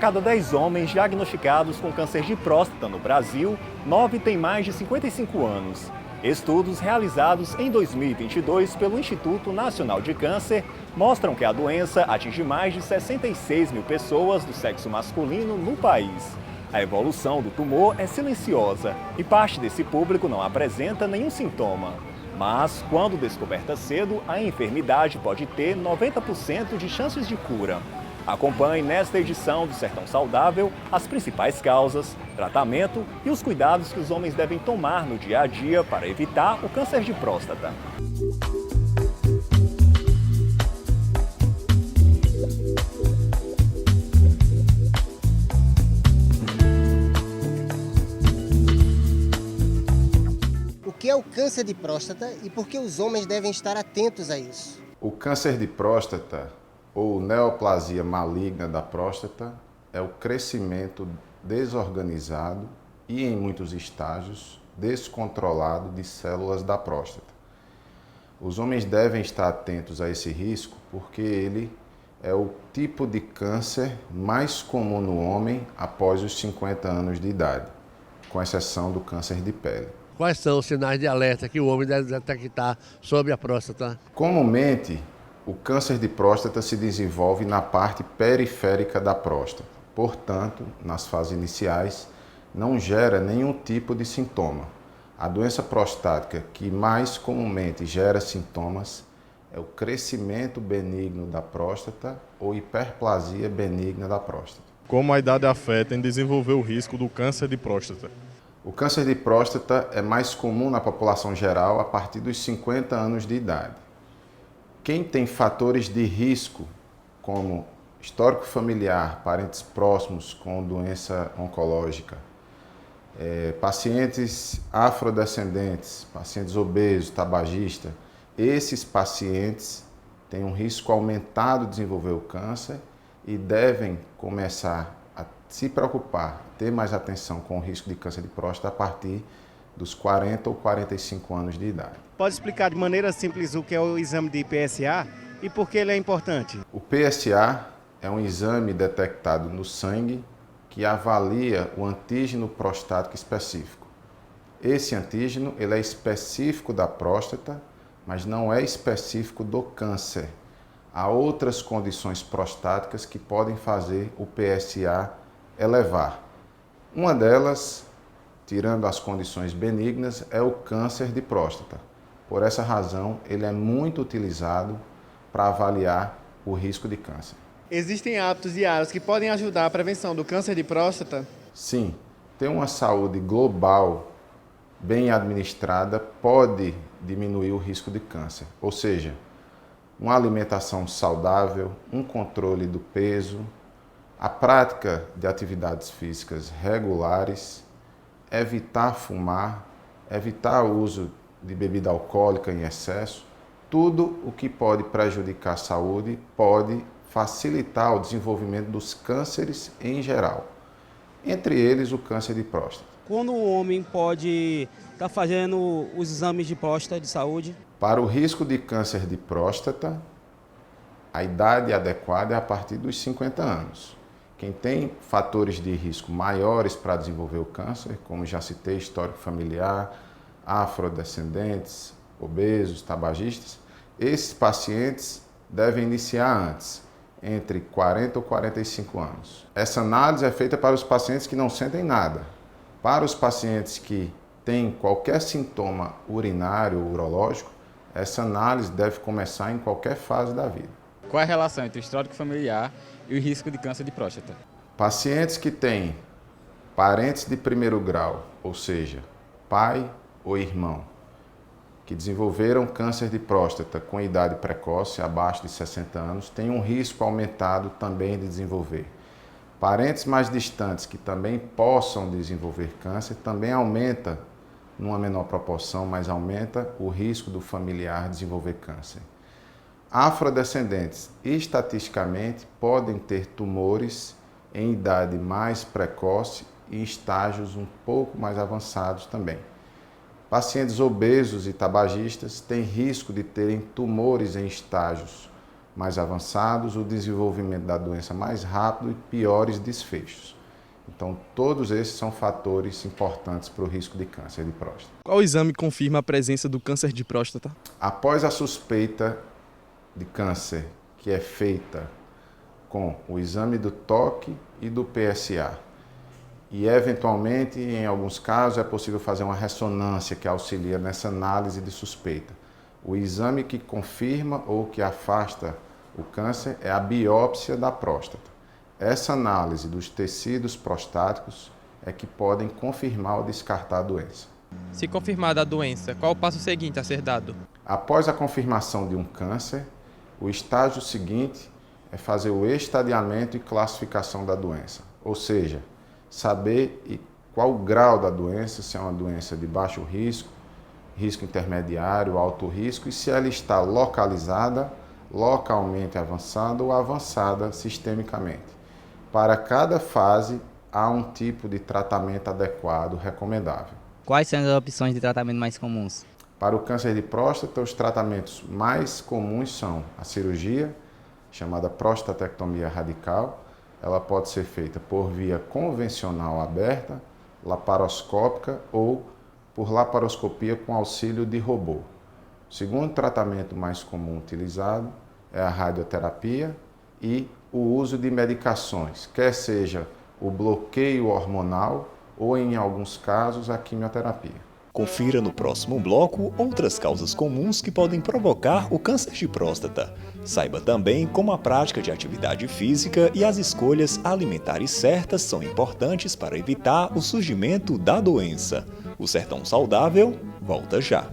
cada 10 homens diagnosticados com câncer de próstata no Brasil, 9 têm mais de 55 anos. Estudos realizados em 2022 pelo Instituto Nacional de Câncer mostram que a doença atinge mais de 66 mil pessoas do sexo masculino no país. A evolução do tumor é silenciosa e parte desse público não apresenta nenhum sintoma. Mas, quando descoberta cedo, a enfermidade pode ter 90% de chances de cura. Acompanhe nesta edição do Sertão Saudável as principais causas, tratamento e os cuidados que os homens devem tomar no dia a dia para evitar o câncer de próstata. O que é o câncer de próstata e por que os homens devem estar atentos a isso? O câncer de próstata, ou neoplasia maligna da próstata, é o crescimento desorganizado e, em muitos estágios, descontrolado de células da próstata. Os homens devem estar atentos a esse risco porque ele é o tipo de câncer mais comum no homem após os 50 anos de idade, com exceção do câncer de pele. Quais são os sinais de alerta que o homem deve detectar sobre a próstata? Comumente, o câncer de próstata se desenvolve na parte periférica da próstata. Portanto, nas fases iniciais, não gera nenhum tipo de sintoma. A doença prostática que mais comumente gera sintomas é o crescimento benigno da próstata ou hiperplasia benigna da próstata. Como a idade afeta em desenvolver o risco do câncer de próstata? O câncer de próstata é mais comum na população geral a partir dos 50 anos de idade. Quem tem fatores de risco, como histórico familiar, parentes próximos com doença oncológica, pacientes afrodescendentes, pacientes obesos, tabagistas, esses pacientes têm um risco aumentado de desenvolver o câncer e devem começar a se preocupar, ter mais atenção com o risco de câncer de próstata a partir dos 40 ou 45 anos de idade. Pode explicar de maneira simples o que é o exame de PSA e por que ele é importante? O PSA é um exame detectado no sangue que avalia o antígeno prostático específico. Esse antígeno ele é específico da próstata, mas não é específico do câncer. Há outras condições prostáticas que podem fazer o PSA elevar. Uma delas, tirando as condições benignas, é o câncer de próstata. Por essa razão, ele é muito utilizado para avaliar o risco de câncer. Existem hábitos diários que podem ajudar a prevenção do câncer de próstata? Sim, ter uma saúde global bem administrada pode diminuir o risco de câncer. Ou seja, uma alimentação saudável, um controle do peso, a prática de atividades físicas regulares, evitar fumar, evitar o uso de bebida alcoólica em excesso, tudo o que pode prejudicar a saúde pode facilitar o desenvolvimento dos cânceres em geral, entre eles o câncer de próstata. Quando o homem pode estar fazendo os exames de próstata de saúde? Para o risco de câncer de próstata, a idade adequada é a partir dos 50 anos. Quem tem fatores de risco maiores para desenvolver o câncer, como já citei, histórico familiar, afrodescendentes, obesos, tabagistas, esses pacientes devem iniciar antes, entre 40 ou 45 anos. Essa análise é feita para os pacientes que não sentem nada. Para os pacientes que têm qualquer sintoma urinário ou urológico, essa análise deve começar em qualquer fase da vida. Qual é a relação entre o histórico familiar e o risco de câncer de próstata? Pacientes que têm parentes de primeiro grau, ou seja, pai ou irmão, que desenvolveram câncer de próstata com idade precoce, abaixo de 60 anos, têm um risco aumentado também de desenvolver. Parentes mais distantes que também possam desenvolver câncer também aumenta, numa menor proporção, mas aumenta o risco do familiar desenvolver câncer. Afrodescendentes, estatisticamente, podem ter tumores em idade mais precoce e em estágios um pouco mais avançados também. Pacientes obesos e tabagistas têm risco de terem tumores em estágios mais avançados, o desenvolvimento da doença mais rápido e piores desfechos. Então, todos esses são fatores importantes para o risco de câncer de próstata. Qual exame confirma a presença do câncer de próstata? Após a suspeita de câncer, que é feita com o exame do toque e do PSA, e eventualmente, em alguns casos, é possível fazer uma ressonância que auxilia nessa análise de suspeita. O exame que confirma ou que afasta o câncer é a biópsia da próstata. Essa análise dos tecidos prostáticos é que podem confirmar ou descartar a doença. Se confirmada a doença, qual o passo seguinte a ser dado? Após a confirmação de um câncer, o estágio seguinte é fazer o estadiamento e classificação da doença, ou seja, saber qual o grau da doença, se é uma doença de baixo risco, risco intermediário, alto risco, e se ela está localizada, localmente avançada ou avançada sistemicamente. Para cada fase, há um tipo de tratamento adequado recomendável. Quais são as opções de tratamento mais comuns? Para o câncer de próstata, os tratamentos mais comuns são a cirurgia, chamada prostatectomia radical. Ela pode ser feita por via convencional aberta, laparoscópica ou por laparoscopia com auxílio de robô. O segundo tratamento mais comum utilizado é a radioterapia e o uso de medicações, quer seja o bloqueio hormonal ou, em alguns casos, a quimioterapia. Confira no próximo bloco outras causas comuns que podem provocar o câncer de próstata. Saiba também como a prática de atividade física e as escolhas alimentares certas são importantes para evitar o surgimento da doença. O Sertão Saudável volta já.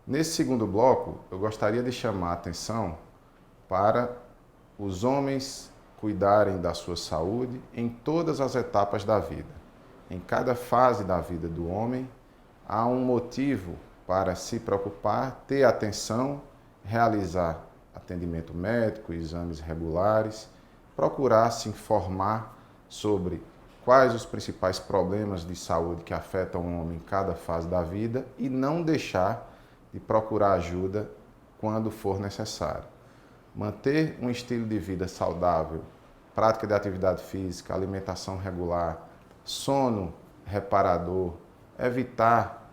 Nesse segundo bloco, eu gostaria de chamar a atenção para os homens cuidarem da sua saúde em todas as etapas da vida. Em cada fase da vida do homem, há um motivo para se preocupar, ter atenção, realizar atendimento médico, exames regulares, procurar se informar sobre quais os principais problemas de saúde que afetam o homem em cada fase da vida e não deixar de procurar ajuda quando for necessário. Manter um estilo de vida saudável, prática de atividade física, alimentação regular, sono reparador, evitar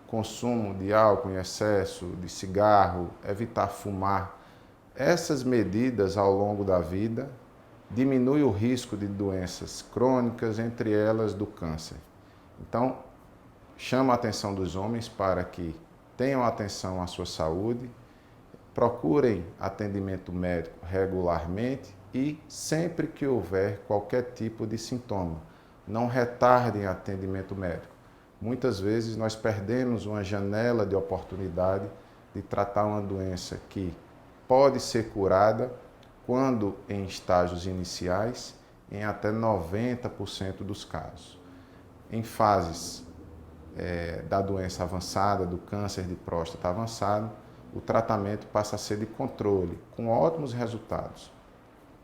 consumo de álcool em excesso, de cigarro, evitar fumar. Essas medidas ao longo da vida diminuem o risco de doenças crônicas, entre elas do câncer. Então, chama a atenção dos homens para que tenham atenção à sua saúde, procurem atendimento médico regularmente e sempre que houver qualquer tipo de sintoma, não retardem atendimento médico. Muitas vezes nós perdemos uma janela de oportunidade de tratar uma doença que pode ser curada quando em estágios iniciais, em até 90% dos casos. Em fases da doença avançada, do câncer de próstata avançado, o tratamento passa a ser de controle, com ótimos resultados.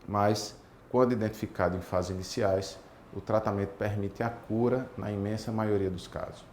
Mas, quando identificado em fases iniciais, o tratamento permite a cura na imensa maioria dos casos.